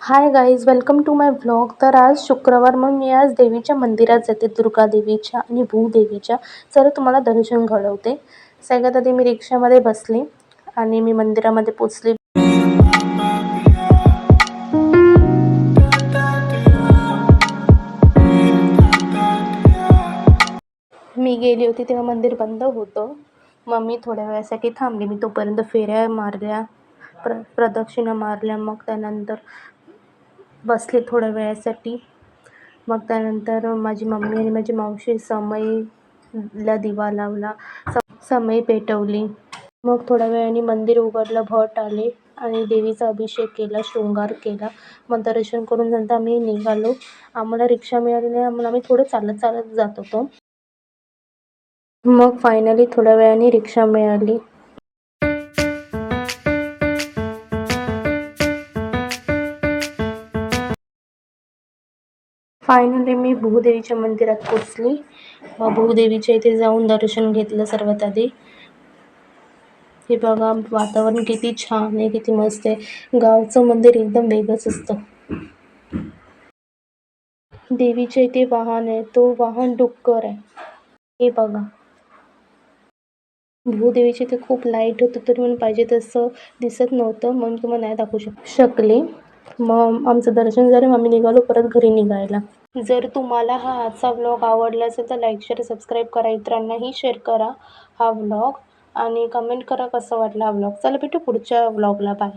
High guys, welcome to my vlog. तर आज शुक्रवार, मग मी आज देवीच्या मंदिरात जाते, दुर्गा देवीच्या आणि भूदेवीच्या. चला तुम्हाला दर्शन घडवते. सगळ्यात आधी मी रिक्षामध्ये बसली आणि मी मंदिरामध्ये पोचली. मी गेली होती तेव्हा मंदिर बंद होतं. मग मी थोड्या वेळासाठी थांबली. मी तोपर्यंत फेऱ्या मारल्या, प्रदक्षिणा मारल्या. मग त्यानंतर बसले थोड्या वेळासाठी. मग त्यानंतर माझी मम्मी आणि माझी मावशी समईला दिवा लावला, समई पेटवली. मग थोड्या वेळाने मंदिर उघडलं, भट आले आणि देवीचा अभिषेक केला, शृंगार केला. मग दर्शन करून नंतर आम्ही निघालो. आम्हाला रिक्षा मिळाली नाही, आम्ही थोडं चालत चालत जात होतो. मग फायनली थोड्या वेळाने रिक्षा मिळाली. फायनली मी भूदेवीच्या मंदिरात पोचली. मग भूदेवीच्या इथे जाऊन दर्शन घेतलं सर्वात आधी. हे बघा, वातावरण किती छान आहे, किती मस्त आहे. गावचं मंदिर एकदम वेगळंच असतं. देवीच्या इथे वाहन आहे, तो वाहन डुक्कर आहे. हे बघा, भूदेवीच्या इथे खूप लाईट होतं, तरी पण पाहिजे तसं दिसत नव्हतं, म्हणून तुम्हाला नाही दाखवू शकले. मग आमचं दर्शन झालं, मग आम्ही निघालो परत घरी निघायला. जर तुम्हाला हा आजचा व्लॉग आवडला असेल तर लाईक, शेअर, सबस्क्राईब करा. इतरांनाही शेअर करा हा व्लॉग आणि कमेंट करा कसा वाटला हा व्लॉग. चला भेटू पुढच्या व्लॉगला. बाय.